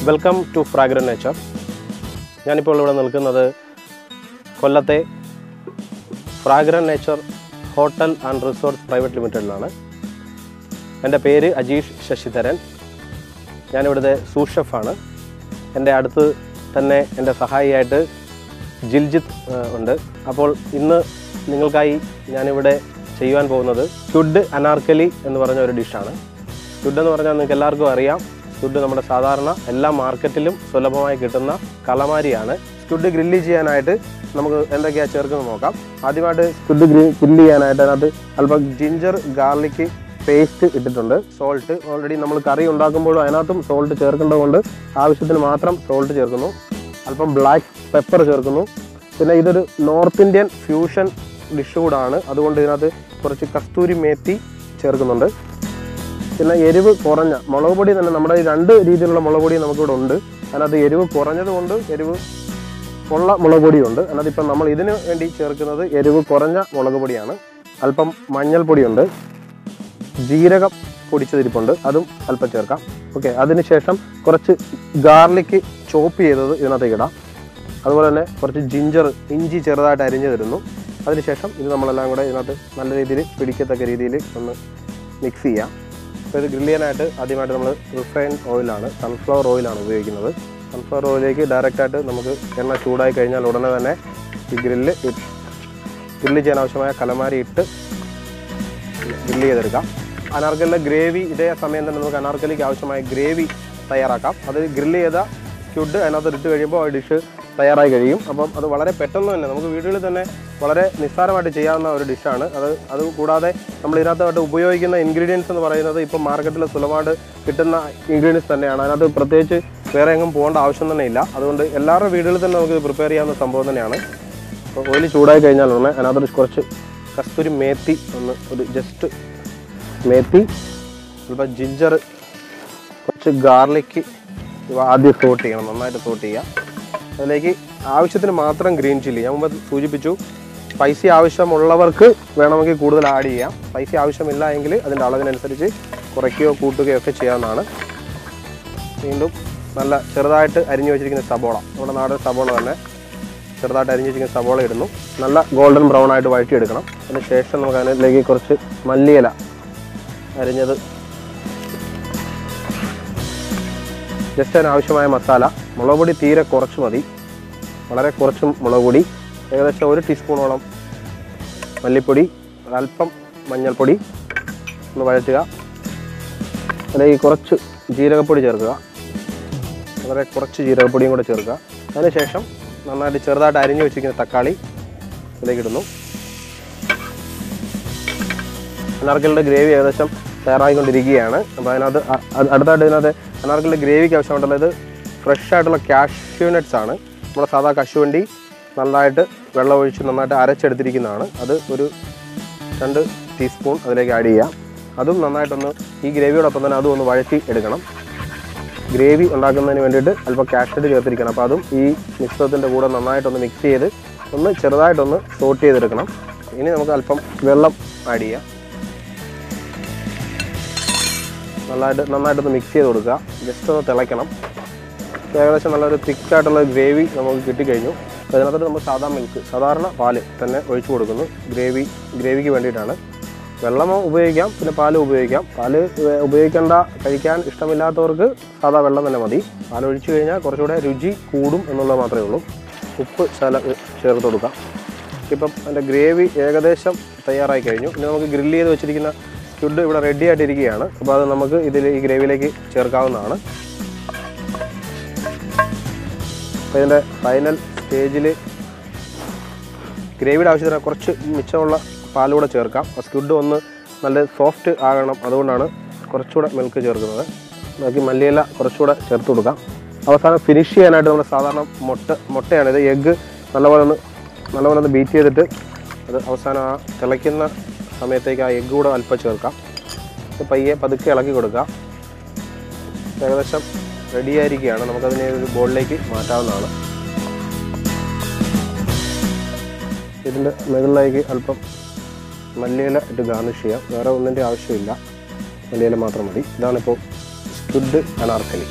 Welcome to fragrant nature. ഞാനിപ്പോൾ ഇവിടെ നിൽക്കുന്നത് കൊല്ലത്തെ fragrant nature hotel and resort private ലിമിറ്റഡിലാണ്. എൻ്റെ പേര് അജീഷ് ശശിധരൻ. ഞാനിവിടുത്തെ സൂസ് ഷെഫാണ്. എൻ്റെ അടുത്ത് തന്നെ എൻ്റെ സഹായിയായിട്ട് ജിൽജിത്ത് ഉണ്ട്. അപ്പോൾ ഇന്ന് നിങ്ങൾക്കായി ഞാനിവിടെ ചെയ്യുവാൻ പോകുന്നത് സ്ക്വിഡ് അനാർക്കലി എന്ന് പറഞ്ഞ ഒരു ഡിഷാണ്. സ്ക്വിഡ് എന്ന് പറഞ്ഞാൽ നിങ്ങൾക്ക് എല്ലാവർക്കും അറിയാം. സ്ക്വിഡ് നമ്മുടെ സാധാരണ എല്ലാ മാർക്കറ്റിലും സുലഭമായി കിട്ടുന്ന കളമാരിയാണ്. സ്ക്വിഡ് ഗ്രില്ല് ചെയ്യാനായിട്ട് നമുക്ക് എന്തൊക്കെയാണ് ചേർക്കുന്നത് നോക്കാം. ആദ്യമായിട്ട് സ്ക്വിഡ് ഗ്രില്ല് ചെയ്യാനായിട്ട് അതിനകത്ത് അല്പം ജിഞ്ചർ ഗാർലിക് പേസ്റ്റ് ഇട്ടിട്ടുണ്ട്. സോൾട്ട് ഓൾറെഡി നമ്മൾ കറി ഉണ്ടാക്കുമ്പോഴും അതിനകത്തും സോൾട്ട് ചേർക്കേണ്ടതുകൊണ്ട് ആവശ്യത്തിന് മാത്രം സോൾട്ട് ചേർക്കുന്നു. അല്പം ബ്ലാക്ക് പെപ്പർ ചേർക്കുന്നു. പിന്നെ ഇതൊരു നോർത്ത് ഇന്ത്യൻ ഫ്യൂഷൻ ഡിഷ് കൂടാണ്, അതുകൊണ്ട് ഇതിനകത്ത് കുറച്ച് കസ്തൂരി മേത്തി ചേർക്കുന്നുണ്ട്. പിന്നെ എരിവ് കുറഞ്ഞ മുളക് പൊടി തന്നെ, നമ്മുടെ ഈ രണ്ട് രീതിയിലുള്ള മുളക് പൊടി നമുക്കിവിടെ ഉണ്ട്. അതിനകത്ത് എരിവ് കുറഞ്ഞതുകൊണ്ട് എരിവ് ഉള്ള മുളക് പൊടിയുണ്ട്. അതിനകത്ത് ഇപ്പം നമ്മൾ ഇതിന് വേണ്ടി ചേർക്കുന്നത് എരിവ് കുറഞ്ഞ മുളക് പൊടിയാണ്. അല്പം മഞ്ഞൾപ്പൊടിയുണ്ട്, ജീരകം പൊടിച്ചതിരിപ്പുണ്ട്, അതും അല്പം ചേർക്കാം. ഓക്കെ, അതിനുശേഷം കുറച്ച് ഗാർലിക് ചോപ്പ് ചെയ്തത് ഇതിനകത്തേക്ക് ഇടാം. അതുപോലെ തന്നെ കുറച്ച് ഇഞ്ചി ചെറുതായിട്ട് അരിഞ്ഞു തരുന്നു. അതിനുശേഷം ഇത് നമ്മളെല്ലാം കൂടെ ഇതിനകത്ത് നല്ല രീതിയിൽ പിടിക്കത്തക്ക രീതിയിൽ ഒന്ന് മിക്സ് ചെയ്യാം. അപ്പോൾ ഇത് ഗ്രില്ല് ചെയ്യാനായിട്ട് ആദ്യമായിട്ട് നമ്മൾ റിഫൈൻഡ് ഓയിലാണ്, സൺഫ്ലവർ ഓയിലാണ് ഉപയോഗിക്കുന്നത്. സൺഫ്ലവർ ഓയിലേക്ക് ഡയറക്റ്റായിട്ട് നമുക്ക് എണ്ണ ചൂടായി കഴിഞ്ഞാൽ ഉടനെ തന്നെ ഈ ഗ്രില്ല് ചെയ്യാൻ ആവശ്യമായ കലമാരി ഇട്ട് ഗ്രില്ല് ചെയ്തെടുക്കാം. അനാർക്കലിയുടെ ഗ്രേവി ഇതേ സമയം തന്നെ നമുക്ക് അനാർക്കലിക്ക് ആവശ്യമായ ഗ്രേവി തയ്യാറാക്കാം. അത് ഗ്രില്ല് ചെയ്ത സ്ക്വിഡ് അതിനകത്ത് ഇട്ട് കഴിയുമ്പോൾ ആ ഡിഷ് തയ്യാറായി കഴിയും. അപ്പം അത് വളരെ പെട്ടെന്ന് തന്നെ നമുക്ക് വീടുകളിൽ തന്നെ വളരെ നിസ്സാരമായിട്ട് ചെയ്യാവുന്ന ഒരു ഡിഷാണ്. അത് കൂടാതെ നമ്മൾ ഇതിനകത്തായിട്ട് ഉപയോഗിക്കുന്ന ഇൻഗ്രീഡിയൻസ് എന്ന് പറയുന്നത് ഇപ്പോൾ മാർക്കറ്റിൽ സുലഭമായിട്ട് കിട്ടുന്ന ഇൻഗ്രീഡിയൻസ് തന്നെയാണ്. അതിനകത്ത് പ്രത്യേകിച്ച് വേറെ എങ്ങും പോകേണ്ട ആവശ്യം തന്നെ ഇല്ല. അതുകൊണ്ട് എല്ലാവരുടെ വീടുകളിൽ തന്നെ നമുക്ക് പ്രിപ്പയർ ചെയ്യാവുന്ന സംഭവം തന്നെയാണ്. അപ്പോൾ ഓയിൽ ചൂടായി കഴിഞ്ഞാൽ ഉടനെ അതിനകത്തൊരു കുറച്ച് കസ്തൂരി മേത്തി ഒരു ജസ്റ്റ് മേത്തി, അല്പം ജിഞ്ചർ, കുറച്ച് ഗാർലിക്ക് ഇവ ആദ്യം സോട്ട് ചെയ്യണം, നന്നായിട്ട് സോട്ട് ചെയ്യുക. അതിലേക്ക് ആവശ്യത്തിന് മാത്രം ഗ്രീൻ ചില്ലി, ഞാൻ മുമ്പ് സൂചിപ്പിച്ചു, സ്പൈസി ആവശ്യമുള്ളവർക്ക് വേണമെങ്കിൽ കൂടുതൽ ആഡ് ചെയ്യാം. സ്പൈസി ആവശ്യമില്ല എങ്കിൽ അതിൻ്റെ അളവിനനുസരിച്ച് കുറയ്ക്കുകയോ കൂട്ടുകയോ ഒക്കെ ചെയ്യാവുന്നതാണ്. വീണ്ടും നല്ല ചെറുതായിട്ട് അരിഞ്ഞു വെച്ചിരിക്കുന്ന സബോള, നമ്മുടെ നാടൻ സബോള തന്നെ ചെറുതായിട്ട് അരിഞ്ഞു വെച്ചിരിക്കുന്ന സബോള ഇടുന്നു. നല്ല ഗോൾഡൻ ബ്രൗൺ ആയിട്ട് വഴറ്റിയെടുക്കണം. അതിന് ശേഷം നമുക്ക് അതിലേക്ക് കുറച്ച് മല്ലിയില അരിഞ്ഞത്, ജസ്റ്റ് അതിനാവശ്യമായ മസാല. മുളക് പൊടി തീരെ കുറച്ച് മതി, വളരെ കുറച്ച് മുളക് പൊടി, ഏകദേശം 1 ടീസ്പൂണോളം മല്ലിപ്പൊടി, അല്പം മഞ്ഞൾപ്പൊടി ഒന്ന് വഴറ്റുക. അതിലേക്ക് കുറച്ച് ജീരകപ്പൊടി ചേർക്കുക, വളരെ കുറച്ച് ജീരകപ്പൊടിയും കൂടെ ചേർക്കുക. അതിനുശേഷം നന്നായിട്ട് ചെറുതായിട്ട് അരിഞ്ഞു വെച്ചിരിക്കുന്ന തക്കാളി ഇതിലേക്ക് ഇടുന്നു. അനാർക്കലിയുടെ ഗ്രേവി ഏകദേശം തയ്യാറായിക്കൊണ്ടിരിക്കുകയാണ്. അപ്പോൾ അടുത്തായിട്ട് ഇതിനകത്ത് അനാർക്കലിയുടെ ഗ്രേവിക്ക് ആവശ്യമുണ്ടല്ലോ, ഇത് ഫ്രഷ് ആയിട്ടുള്ള കാഷ്യൂ നട്ട്സ് ആണ്. നമ്മുടെ സാധാ കശുവണ്ടി നന്നായിട്ട് വെള്ളം ഒഴിച്ച് നന്നായിട്ട് അരച്ചെടുത്തിരിക്കുന്നതാണ്. അത് ഒരു 2 ടീസ്പൂൺ അതിലേക്ക് ആഡ് ചെയ്യാം. അതും നന്നായിട്ടൊന്ന് ഈ ഗ്രേവിയോടൊപ്പം തന്നെ അതും ഒന്ന് വഴറ്റി എടുക്കണം. ഗ്രേവി ഉണ്ടാക്കുന്നതിന് വേണ്ടിയിട്ട് അല്പം കാഷ്യൂ ചേർത്തിരിക്കണം. അപ്പോൾ അതും ഈ മിശ്രിതത്തിൻ്റെ കൂടെ നന്നായിട്ടൊന്ന് മിക്സ് ചെയ്ത് ഒന്ന് ചെറുതായിട്ടൊന്ന് സോട്ട് ചെയ്തെടുക്കണം. ഇനി നമുക്ക് അല്പം വെള്ളം ആഡ് ചെയ്യാം. നന്നായിട്ടൊന്ന് മിക്സ് ചെയ്ത് കൊടുക്കുക. ജസ്റ്റ് ഒന്ന് തിളയ്ക്കണം. ഏകദേശം നല്ലൊരു തിക്കായിട്ടുള്ള ഗ്രേവി നമുക്ക് കിട്ടിക്കഴിഞ്ഞു. അതിനകത്ത് നമ്മൾ സാധാരണ പാല് തന്നെ ഒഴിച്ചു കൊടുക്കുന്നു. ഗ്രേവിക്ക് വേണ്ടിയിട്ടാണ്. വെള്ളമോ ഉപയോഗിക്കാം, പിന്നെ പാലും ഉപയോഗിക്കാം. പാല് ഉപയോഗിക്കേണ്ട, കഴിക്കാൻ ഇഷ്ടമില്ലാത്തവർക്ക് സാധാ വെള്ളം തന്നെ മതി. പാലൊഴിച്ചു കഴിഞ്ഞാൽ കുറച്ചുകൂടെ രുചി കൂടും എന്നുള്ളത് മാത്രമേ ഉള്ളൂ. ഉപ്പ് ചേർത്ത് കൊടുക്കാം. ഇപ്പം അതിൻ്റെ ഗ്രേവി ഏകദേശം തയ്യാറായി കഴിഞ്ഞു. ഇനി നമുക്ക് ഗ്രില്ല് ചെയ്ത് വെച്ചിരിക്കുന്ന സ്ക്വിഡ് ഇവിടെ റെഡി ആയിട്ടിരിക്കുകയാണ്. അപ്പോൾ അത് നമുക്ക് ഈ ഗ്രേവിയിലേക്ക് ചേർക്കാവുന്നതാണ്. അപ്പോൾ ഇതിൻ്റെ ഫൈനൽ സ്റ്റേജിൽ ഗ്രേവിയുടെ ആവശ്യത്തിന് കുറച്ച് മിച്ചമുള്ള പാലൂടെ ചേർക്കാം. സ്ക്വിഡ് ഒന്ന് നല്ല സോഫ്റ്റ് ആകണം, അതുകൊണ്ടാണ് കുറച്ചുകൂടെ മിൽക്ക് ചേർക്കുന്നത്. ബാക്കി മല്ലിയില കുറച്ചുകൂടെ ചേർത്ത് കൊടുക്കാം. അവസാനം ഫിനിഷ് ചെയ്യാനായിട്ട് നമ്മൾ സാധാരണ മുട്ടയാണ്, ഇത് എഗ്ഗ് നല്ലപോലെ ഒന്ന് ബീറ്റ് ചെയ്തിട്ട് അത് അവസാനം ആ തിളയ്ക്കുന്ന സമയത്തേക്ക് ആ എഗ്ഗ് കൂടെ അല്പം ചേർക്കാം. പതുക്കെ ഇളക്കി കൊടുക്കുക. ഏകദേശം റെഡിയായിരിക്കുകയാണ്. നമുക്കതിനെ ഒരു ബോളിലേക്ക് മാറ്റാവുന്നതാണ്. ഇതിൻ്റെ മുകളിലേക്ക് അല്പം മല്ലിയില ഇട്ട് ഗാർണിഷ് ചെയ്യാം. വേറെ ഒന്നിൻ്റെ ആവശ്യമില്ല, മല്ലിയില മാത്രം മതി. ഇതാണിപ്പോൾ സ്ക്വിഡ് അനാർക്കലി.